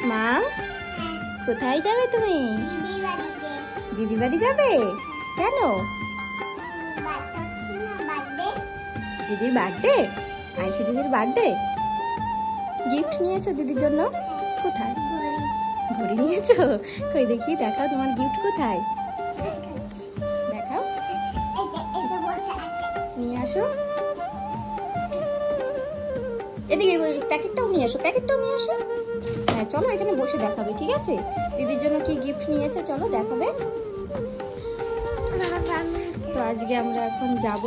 মা কোথায় যাবে তুমি? দিদি বাড়ি যাবে। কেন? দিদির বার্থডে। আয়ুষী দিদির বার্থডে। গিফট নিয়েছো দিদির জন্য? কোথায়? ঘড়ি নিয়েছো? কই দেখি, দেখাও তোমার গিফট কোথায়, দেখাও। নিয়ে আসো এদিকে, প্যাকেটটাও নিয়ে আসো, প্যাকেটটাও নিয়ে আসো। হ্যাঁ চলো এখানে বসে দেখাবে, ঠিক আছে? দিদির জন্য কি গিফট নিয়েছে চলো দেখাবে। তো আজকে আমরা এখন যাব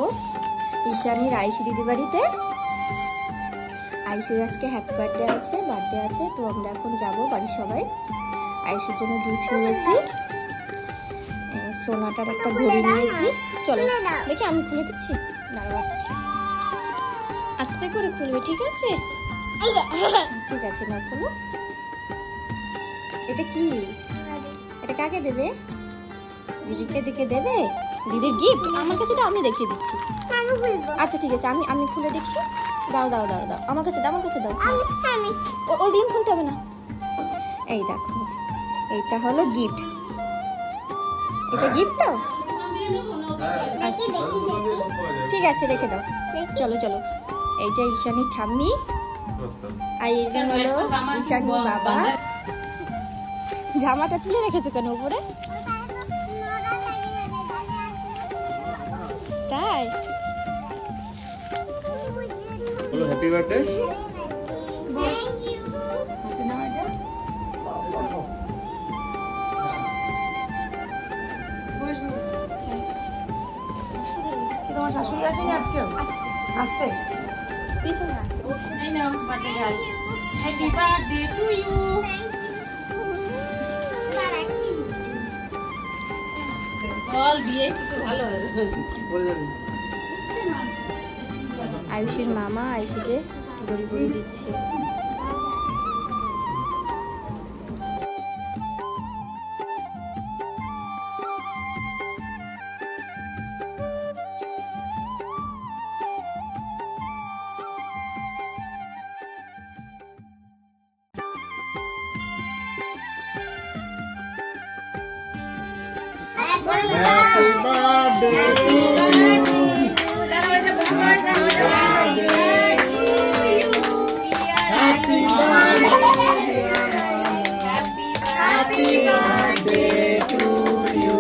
ঈশানীর আয়ুষী দিদি বাড়িতে। আয়ুষীর আজকে হ্যাপি বার্থডে আছে, তো আমরা এখন যাব বাড়ির সবাই। আয়ুষীর জন্য গিফট নিয়েছি, সোনাটার একটা ঘড়ি নিয়েছি। চলো দেখি, আমি খুলে দিচ্ছি, দাঁড়াও আসছি। আস্তে করে খুলবে, ঠিক আছে? ঠিক আছে, না খুলো। এটা কি? এটা কাকে দেবে? দিদিকে দিকে দেবে? দিদির গিফট আমার কাছে দাও, আমি দেখিয়ে দিচ্ছি। আচ্ছা ঠিক আছে, আমি খুলে দেখছি। দাও দাও দাও দাও, আমার কাছে দাও, আমার কাছে দাও। ওইগুলো খুলতে হবে না। এই দেখো, এইটা হলো গিফট। এটা গিফট তো? ঠিক আছে, রেখে দাও। চলো চলো, এইটা ঈশানীর ঠাম্মি, আর এইটা হলো ঈশানীর বাবা। জামাটা তুলে রেখেছো কেন উপরে? তাই? Happy birthday. তোমার শাশুড়ি আসেনি আজকে? আসছে, পিছনে আসছে। এই নাও birthday girl, happy birthday to you. বল বিয়ে কিছু ভালো বলে যাবে। আয়ুষীর মামা আয়ুষীকে গড়ি গড়ি দিচ্ছে। Happy birthday to you. Happy birthday to you.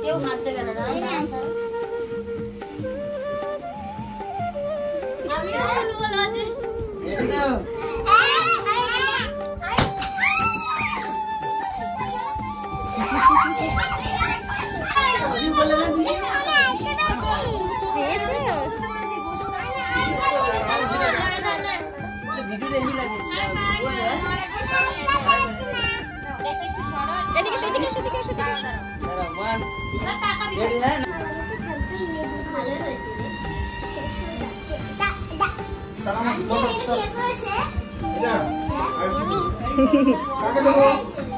কেউ হাত দেবে না।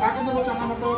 কাকে দেবো চানা মটর?